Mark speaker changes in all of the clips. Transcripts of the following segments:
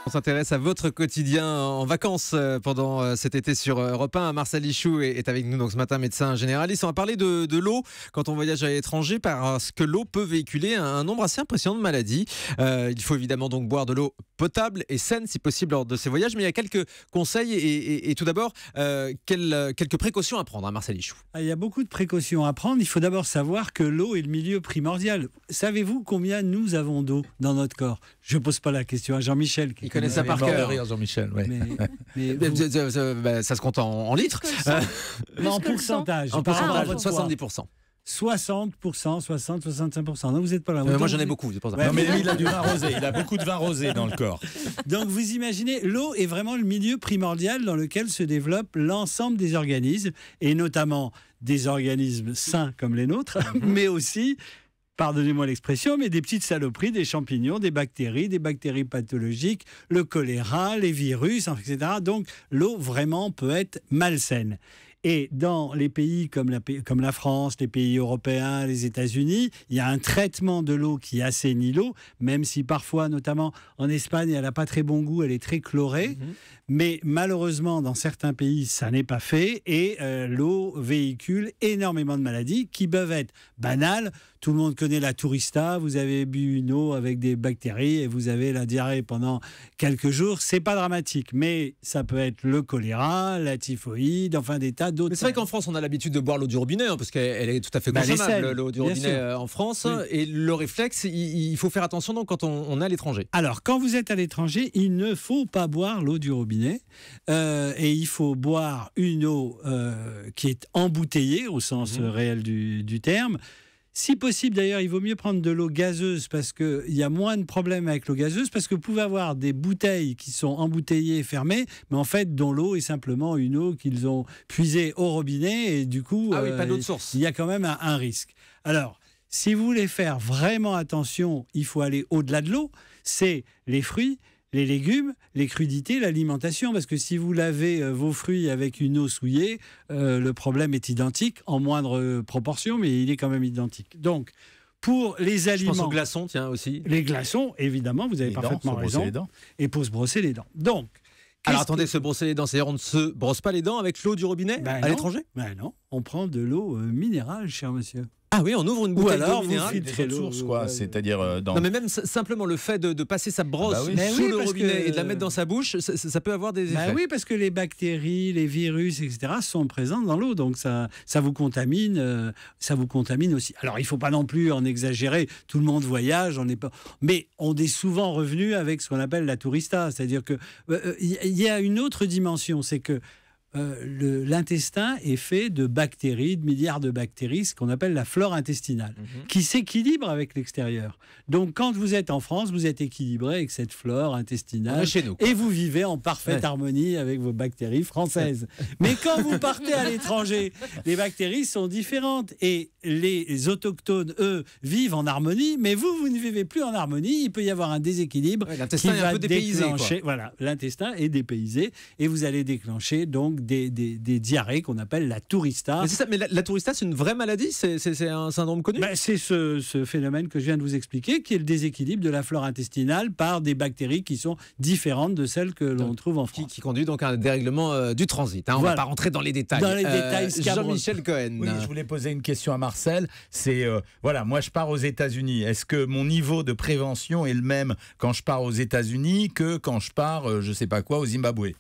Speaker 1: On s'intéresse à votre quotidien en vacances pendant cet été sur Europe 1. Marcel Ichou est avec nous donc ce matin, médecin généraliste. On va parler de l'eau quand on voyage à l'étranger parce que l'eau peut véhiculer un nombre assez impressionnant de maladies. Il faut évidemment donc boire de l'eau potable et saine si possible lors de ces voyages. Mais il y a quelques conseils et tout d'abord quelques précautions à prendre, hein, Marcel Ichou.
Speaker 2: Il y a beaucoup de précautions à prendre. Il faut d'abord savoir que l'eau est le milieu primordial. Savez-vous combien nous avons d'eau dans notre corps? Je ne pose pas la question à Jean-Michel.
Speaker 1: Il connaît ça par cœur.
Speaker 3: Jean-Michel, ouais.
Speaker 1: Ça se compte en litres.
Speaker 2: Non, en pourcentage.
Speaker 1: En pourcentage, 70%.
Speaker 2: 60%, 65%. Non, vous n'êtes pas là.
Speaker 1: Moi, j'en ai beaucoup, c'est pour ça.
Speaker 3: Ouais, non, mais lui, il a du vin rosé. Il a beaucoup de vin rosé dans le corps.
Speaker 2: Donc, vous imaginez, l'eau est vraiment le milieu primordial dans lequel se développe l'ensemble des organismes, et notamment des organismes sains comme les nôtres, mais aussi, pardonnez-moi l'expression, mais des petites saloperies, des champignons, des bactéries pathologiques, le choléra, les virus, etc. Donc, l'eau vraiment peut être malsaine. Et dans les pays comme la France, les pays européens, les États-Unis, il y a un traitement de l'eau qui assainit l'eau, même si parfois, notamment en Espagne, elle n'a pas très bon goût, elle est très chlorée. Mais malheureusement, dans certains pays, ça n'est pas fait et l'eau véhicule énormément de maladies qui peuvent être banales. Tout le monde connaît la tourista. Vous avez bu une eau avec des bactéries et vous avez la diarrhée pendant quelques jours. C'est pas dramatique, mais ça peut être le choléra, la typhoïde, enfin des tas d'autres.
Speaker 1: Mais c'est vrai qu'en France, on a l'habitude de boire l'eau du robinet, hein, parce qu'elle est tout à fait consommable, l'eau du robinet en France. Oui. Et le réflexe, il faut faire attention donc quand on est à l'étranger.
Speaker 2: Alors, quand vous êtes à l'étranger, il ne faut pas boire l'eau du robinet. Et il faut boire une eau qui est embouteillée au sens réel du terme. Si possible, d'ailleurs, il vaut mieux prendre de l'eau gazeuse parce qu'il y a moins de problèmes avec l'eau gazeuse, parce que vous pouvez avoir des bouteilles qui sont embouteillées et fermées, mais en fait, dont l'eau est simplement une eau qu'ils ont puisée au robinet et du coup,
Speaker 1: pas d'eau de source.
Speaker 2: Il y a quand même un risque. Alors, si vous voulez faire vraiment attention, il faut aller au-delà de l'eau, c'est les fruits, les légumes, les crudités, l'alimentation, parce que si vous lavez vos fruits avec une eau souillée, le problème est identique, en moindre proportion, mais il est quand même identique. Donc, pour les aliments...
Speaker 1: Je pense aux glaçons, tiens, aussi.
Speaker 2: Les glaçons, évidemment, vous avez parfaitement raison. Et pour se brosser les dents. Donc...
Speaker 1: Alors attendez, se brosser les dents, c'est-à-dire on ne se brosse pas les dents avec l'eau du robinet à l'étranger?
Speaker 2: Non, on prend de l'eau minérale, cher monsieur.
Speaker 1: Ah oui, on ouvre une bouteille d'eau minérale.
Speaker 3: Ou filtrez l'eau, source, quoi. C'est-à-dire dans...
Speaker 1: Non, mais même simplement le fait de passer sa brosse sous le robinet et de la mettre dans sa bouche, ça peut avoir des effets.
Speaker 2: Oui, parce que les bactéries, les virus, etc. sont présents dans l'eau, donc ça vous contamine aussi. Alors, il ne faut pas non plus en exagérer. Tout le monde voyage, mais on est souvent revenu avec ce qu'on appelle la tourista, c'est-à-dire que il y a une autre dimension, c'est que l'intestin est fait de bactéries, de milliards de bactéries, ce qu'on appelle la flore intestinale, qui s'équilibre avec l'extérieur. Donc, quand vous êtes en France, vous êtes équilibré avec cette flore intestinale
Speaker 1: chez nous, quoi.
Speaker 2: Et vous vivez en parfaite harmonie avec vos bactéries françaises. Mais quand vous partez à l'étranger, les bactéries sont différentes et les autochtones, eux, vivent en harmonie, mais vous ne vivez plus en harmonie. Il peut y avoir un déséquilibre
Speaker 1: l'intestin est un peu dépaysé,
Speaker 2: déclencher. Voilà, l'intestin est dépaysé et vous allez déclencher donc des diarrhées qu'on appelle la tourista.
Speaker 1: Mais c'est ça, mais la tourista, c'est une vraie maladie? C'est un syndrome connu?
Speaker 2: C'est ce phénomène que je viens de vous expliquer, qui est le déséquilibre de la flore intestinale par des bactéries qui sont différentes de celles que l'on trouve en France.
Speaker 1: Qui conduit donc à un dérèglement du transit. On ne va pas rentrer dans les détails.
Speaker 2: Dans les détails,
Speaker 1: Jean-Michel Cohen.
Speaker 3: Oui, je voulais poser une question à Marcel. C'est, moi je pars aux États-Unis. Est-ce que mon niveau de prévention est le même quand je pars aux États-Unis que quand je pars, je ne sais pas quoi, au Zimbabwe?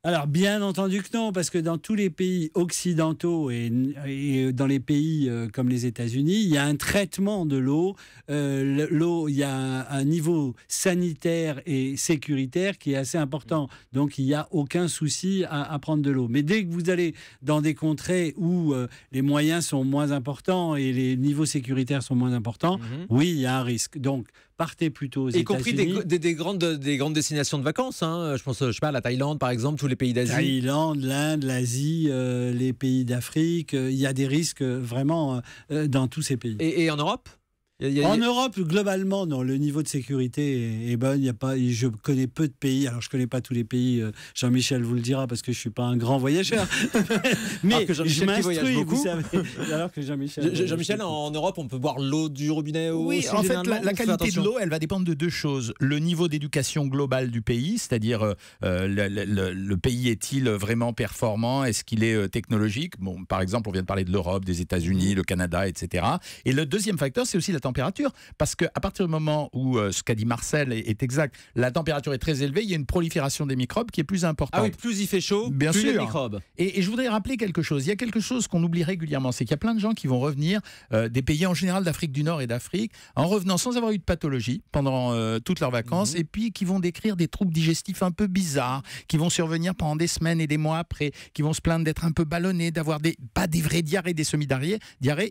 Speaker 2: Alors, bien entendu que non, parce que dans tous les pays occidentaux et dans les pays comme les États-Unis, il y a un traitement de l'eau. L'eau, il y a un niveau sanitaire et sécuritaire qui est assez important. Donc, il n'y a aucun souci à prendre de l'eau. Mais dès que vous allez dans des contrées où les moyens sont moins importants et les niveaux sécuritaires sont moins importants, oui, il y a un risque. Donc, partez plutôt aux États-Unis. Y
Speaker 1: compris des grandes destinations de vacances. Je pense, je sais pas, la Thaïlande, par exemple, tous les pays d'Asie.
Speaker 2: Thaïlande, l'Inde, l'Asie, les pays d'Afrique. Il y a des risques vraiment dans tous ces pays.
Speaker 1: Et en Europe?
Speaker 2: En Europe, globalement, non, le niveau de sécurité est bon. Je connais peu de pays. Alors, je connais pas tous les pays. Jean-Michel vous le dira parce que je suis pas un grand voyageur. Mais je m'instruis, vous savez. Alors que
Speaker 1: Jean-Michel, en Europe, on peut boire l'eau du robinet
Speaker 3: Oui,
Speaker 1: aussi,
Speaker 3: en fait,
Speaker 1: généralement,
Speaker 3: la qualité de l'eau, elle va dépendre de deux choses. Le niveau d'éducation globale du pays, c'est-à-dire le pays est-il vraiment performant? Est-ce qu'il est technologique? Bon, par exemple, on vient de parler de l'Europe, des États-Unis, le Canada, etc. Et le deuxième facteur, c'est aussi la température. Parce qu'à partir du moment où ce qu'a dit Marcel est exact, la température est très élevée, il y a une prolifération des microbes qui est plus importante.
Speaker 1: Ah oui, plus il fait chaud,
Speaker 3: bien
Speaker 1: plus
Speaker 3: sûr.
Speaker 1: il y a de microbes.
Speaker 3: Et je voudrais rappeler quelque chose. Il y a quelque chose qu'on oublie régulièrement, c'est qu'il y a plein de gens qui vont revenir des pays en général d'Afrique du Nord et d'Afrique, en revenant sans avoir eu de pathologie pendant toutes leurs vacances, et puis qui vont décrire des troubles digestifs un peu bizarres, qui vont survenir pendant des semaines et des mois après, qui vont se plaindre d'être un peu ballonnés, d'avoir pas des vraies diarrhées, des semi-diarrhées,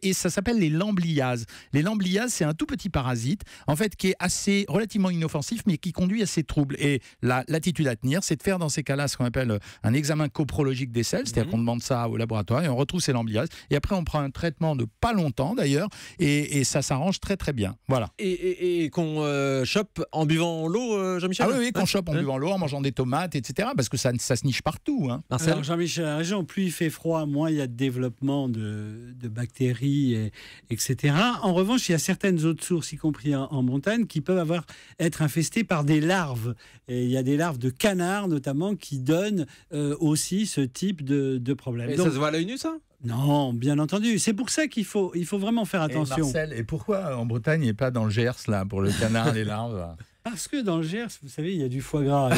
Speaker 3: et ça s'appelle les lambliases. Les lambliases, c'est un tout petit parasite, en fait, qui est relativement inoffensif, mais qui conduit à ces troubles. Et l'attitude à tenir, c'est de faire dans ces cas-là ce qu'on appelle un examen coprologique des selles, c'est-à-dire qu'on demande ça au laboratoire et on retrouve ces lambliases. Et après, on prend un traitement de pas longtemps d'ailleurs, et ça s'arrange très très bien. Voilà.
Speaker 1: Et qu'on chope en buvant l'eau, Jean-Michel?
Speaker 3: Ah oui, qu'on chope en buvant l'eau, en mangeant des tomates, etc. Parce que ça se niche partout. Hein.
Speaker 2: Alors Jean-Michel a raison, plus il fait froid, moins il y a de développement de bactéries, etc. En revanche, il y a certaines autres sources, y compris en montagne, qui peuvent être infestées par des larves. Et il y a des larves de canards, notamment, qui donnent aussi ce type de problème.
Speaker 1: Et donc, ça se voit à l'œil nu, ça?
Speaker 2: Non, bien entendu. C'est pour ça qu'il faut vraiment faire attention.
Speaker 3: Et Marcel, et pourquoi en Bretagne et pas dans le Gers, là, pour le canard, les larves?
Speaker 2: Parce que dans le Gers, vous savez, il y a du foie gras.